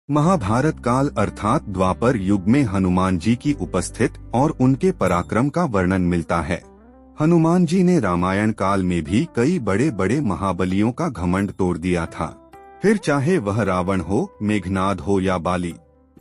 महाभारत काल अर्थात द्वापर युग में हनुमान जी की उपस्थित और उनके पराक्रम का वर्णन मिलता है। हनुमान जी ने रामायण काल में भी कई बड़े बड़े महाबलियों का घमंड तोड़ दिया था, फिर चाहे वह रावण हो, मेघनाद हो या बाली।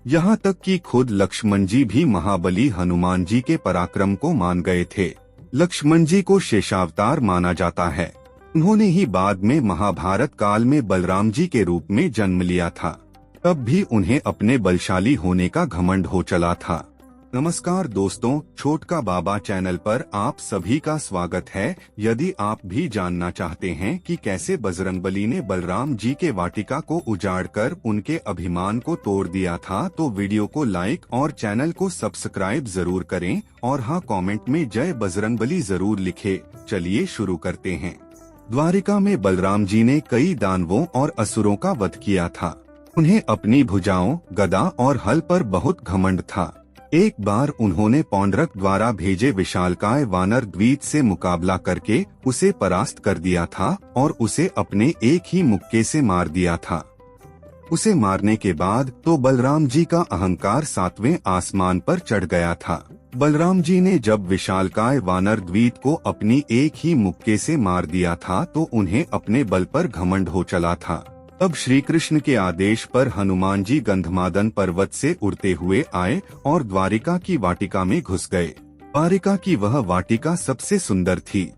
यहाँ तक कि खुद लक्ष्मण जी भी महाबली हनुमान जी के पराक्रम को मान गए थे। लक्ष्मण जी को शेषावतार माना जाता है। उन्होंने ही बाद में महाभारत काल में बलराम जी के रूप में जन्म लिया था। तब भी उन्हें अपने बलशाली होने का घमंड हो चला था। नमस्कार दोस्तों, छोटका बाबा चैनल पर आप सभी का स्वागत है। यदि आप भी जानना चाहते हैं कि कैसे बजरंगबली ने बलराम जी के वाटिका को उजाड़कर उनके अभिमान को तोड़ दिया था, तो वीडियो को लाइक और चैनल को सब्सक्राइब जरूर करें और हाँ, कमेंट में जय बजरंगबली जरूर लिखे। चलिए शुरू करते हैं। द्वारिका में बलराम जी ने कई दानवों और असुरों का वध किया था। उन्हें अपनी भुजाओं, गदा और हल पर बहुत घमंड था। एक बार उन्होंने पौंड्रक द्वारा भेजे विशालकाय वानर द्वीप से मुकाबला करके उसे परास्त कर दिया था और उसे अपने एक ही मुक्के से मार दिया था। उसे मारने के बाद तो बलराम जी का अहंकार 7वें आसमान पर चढ़ गया था। बलराम जी ने जब विशालकाय वानर द्वीप को अपनी एक ही मुक्के से मार दिया था तो उन्हें अपने बल पर घमंड हो चला था। तब श्री कृष्ण के आदेश पर हनुमान जी गंधमादन पर्वत से उड़ते हुए आए और द्वारिका की वाटिका में घुस गए। द्वारिका की वह वाटिका सबसे सुंदर थी।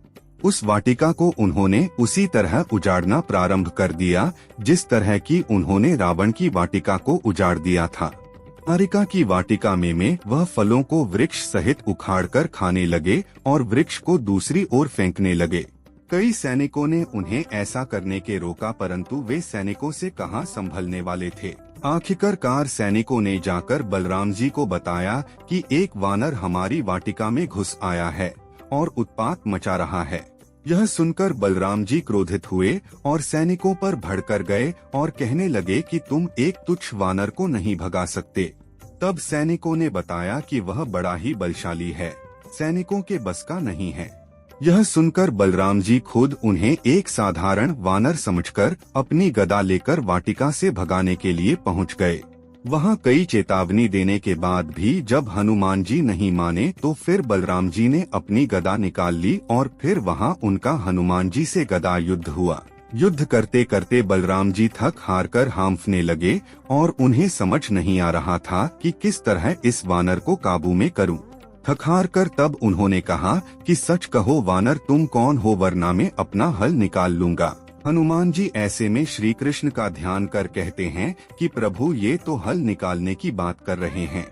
उस वाटिका को उन्होंने उसी तरह उजाड़ना प्रारंभ कर दिया जिस तरह की उन्होंने रावण की वाटिका को उजाड़ दिया था। द्वारिका की वाटिका में वह फलों को वृक्ष सहित उखाड़कर खाने लगे और वृक्ष को दूसरी ओर फेंकने लगे। कई सैनिकों ने उन्हें ऐसा करने के रोका, परंतु वे सैनिकों से कहां संभलने वाले थे। आखिरकार सैनिकों ने जाकर बलराम जी को बताया कि एक वानर हमारी वाटिका में घुस आया है और उत्पात मचा रहा है। यह सुनकर बलराम जी क्रोधित हुए और सैनिकों पर भड़कर गए और कहने लगे कि तुम एक तुच्छ वानर को नहीं भगा सकते। तब सैनिकों ने बताया कि वह बड़ा ही बलशाली है, सैनिकों के बस का नहीं है। यह सुनकर बलराम जी खुद उन्हें एक साधारण वानर समझकर अपनी गदा लेकर वाटिका से भगाने के लिए पहुंच गए। वहां कई चेतावनी देने के बाद भी जब हनुमान जी नहीं माने तो फिर बलराम जी ने अपनी गदा निकाल ली और फिर वहां उनका हनुमान जी से गदा युद्ध हुआ। युद्ध करते करते बलराम जी थक हार कर हांफने लगे और उन्हें समझ नहीं आ रहा था कि किस तरह इस वानर को काबू में करूं। थक हार कर तब उन्होंने कहा कि सच कहो वानर, तुम कौन हो, वरना मैं अपना हल निकाल लूंगा। हनुमान जी ऐसे में श्री कृष्ण का ध्यान कर कहते हैं कि प्रभु, ये तो हल निकालने की बात कर रहे हैं,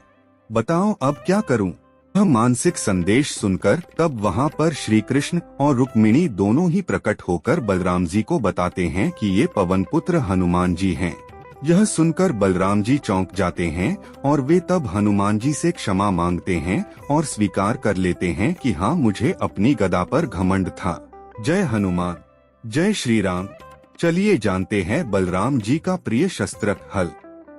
बताओ अब क्या करूं। यह मानसिक संदेश सुनकर तब वहां पर श्री कृष्ण और रुक्मिणी दोनों ही प्रकट होकर बलराम जी को बताते हैं कि ये पवन पुत्र हनुमान जी हैं। यह सुनकर बलराम जी चौंक जाते हैं और वे तब हनुमान जी से क्षमा मांगते हैं और स्वीकार कर लेते हैं कि हाँ, मुझे अपनी गदा पर घमंड था। जय हनुमान, जय श्री राम। चलिए जानते हैं बलराम जी का प्रिय शस्त्र हल।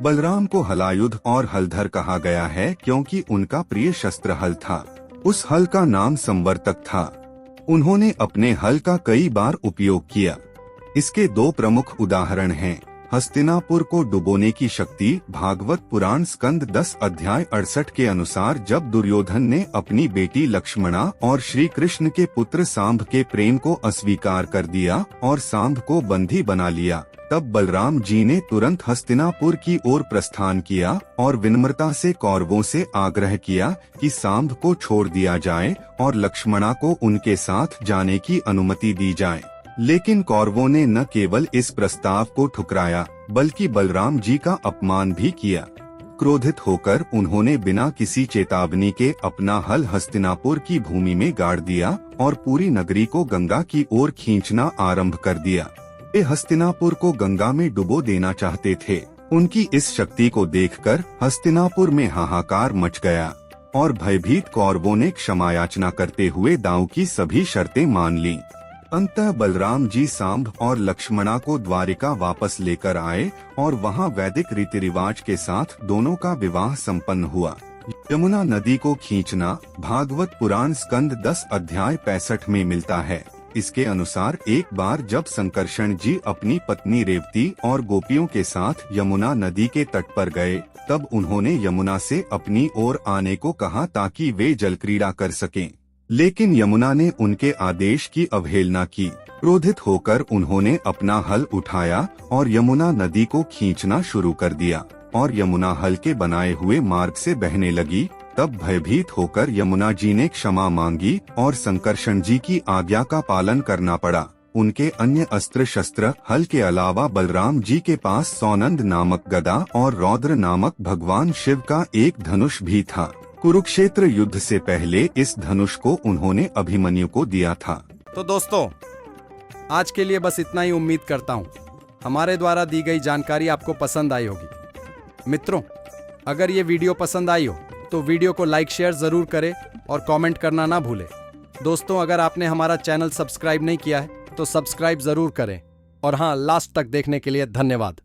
बलराम को हलायुध और हलधर कहा गया है क्योंकि उनका प्रिय शस्त्र हल था। उस हल का नाम संवर्तक था। उन्होंने अपने हल का कई बार उपयोग किया। इसके दो प्रमुख उदाहरण हैं। हस्तिनापुर को डुबोने की शक्ति। भागवत पुराण स्कंद 10 अध्याय 68 के अनुसार जब दुर्योधन ने अपनी बेटी लक्ष्मणा और श्री कृष्ण के पुत्र सांब के प्रेम को अस्वीकार कर दिया और सांब को बंदी बना लिया, तब बलराम जी ने तुरंत हस्तिनापुर की ओर प्रस्थान किया और विनम्रता से कौरवों से आग्रह किया कि सांब को छोड़ दिया जाए और लक्ष्मणा को उनके साथ जाने की अनुमति दी जाए। लेकिन कौरवों ने न केवल इस प्रस्ताव को ठुकराया बल्कि बलराम जी का अपमान भी किया। क्रोधित होकर उन्होंने बिना किसी चेतावनी के अपना हल हस्तिनापुर की भूमि में गाड़ दिया और पूरी नगरी को गंगा की ओर खींचना आरंभ कर दिया। वे हस्तिनापुर को गंगा में डुबो देना चाहते थे। उनकी इस शक्ति को देखकर हस्तिनापुर में हाहाकार मच गया और भयभीत कौरवों ने क्षमा याचना करते हुए दांव की सभी शर्तें मान लीं। अंततः बलराम जी सांब और लक्ष्मणा को द्वारिका वापस लेकर आए और वहां वैदिक रीति रिवाज के साथ दोनों का विवाह संपन्न हुआ। यमुना नदी को खींचना भागवत पुराण स्कंद 10 अध्याय 65 में मिलता है। इसके अनुसार एक बार जब संकर्षण जी अपनी पत्नी रेवती और गोपियों के साथ यमुना नदी के तट पर गए, तब उन्होंने यमुना से अपनी ओर आने को कहा ताकि वे जल क्रीड़ा कर सकें। लेकिन यमुना ने उनके आदेश की अवहेलना की। क्रोधित होकर उन्होंने अपना हल उठाया और यमुना नदी को खींचना शुरू कर दिया और यमुना हल के बनाए हुए मार्ग से बहने लगी। तब भयभीत होकर यमुना जी ने क्षमा मांगी और संकर्षण जी की आज्ञा का पालन करना पड़ा। उनके अन्य अस्त्र शस्त्र हल के अलावा बलराम जी के पास सौनंद नामक गदा और रौद्र नामक भगवान शिव का एक धनुष भी था। कुरुक्षेत्र युद्ध से पहले इस धनुष को उन्होंने अभिमन्यु को दिया था। तो दोस्तों, आज के लिए बस इतना ही। उम्मीद करता हूँ हमारे द्वारा दी गई जानकारी आपको पसंद आई होगी। मित्रों, अगर ये वीडियो पसंद आई हो तो वीडियो को लाइक शेयर जरूर करें और कमेंट करना ना भूलें। दोस्तों, अगर आपने हमारा चैनल सब्सक्राइब नहीं किया है तो सब्सक्राइब जरूर करें। और हाँ, लास्ट तक देखने के लिए धन्यवाद।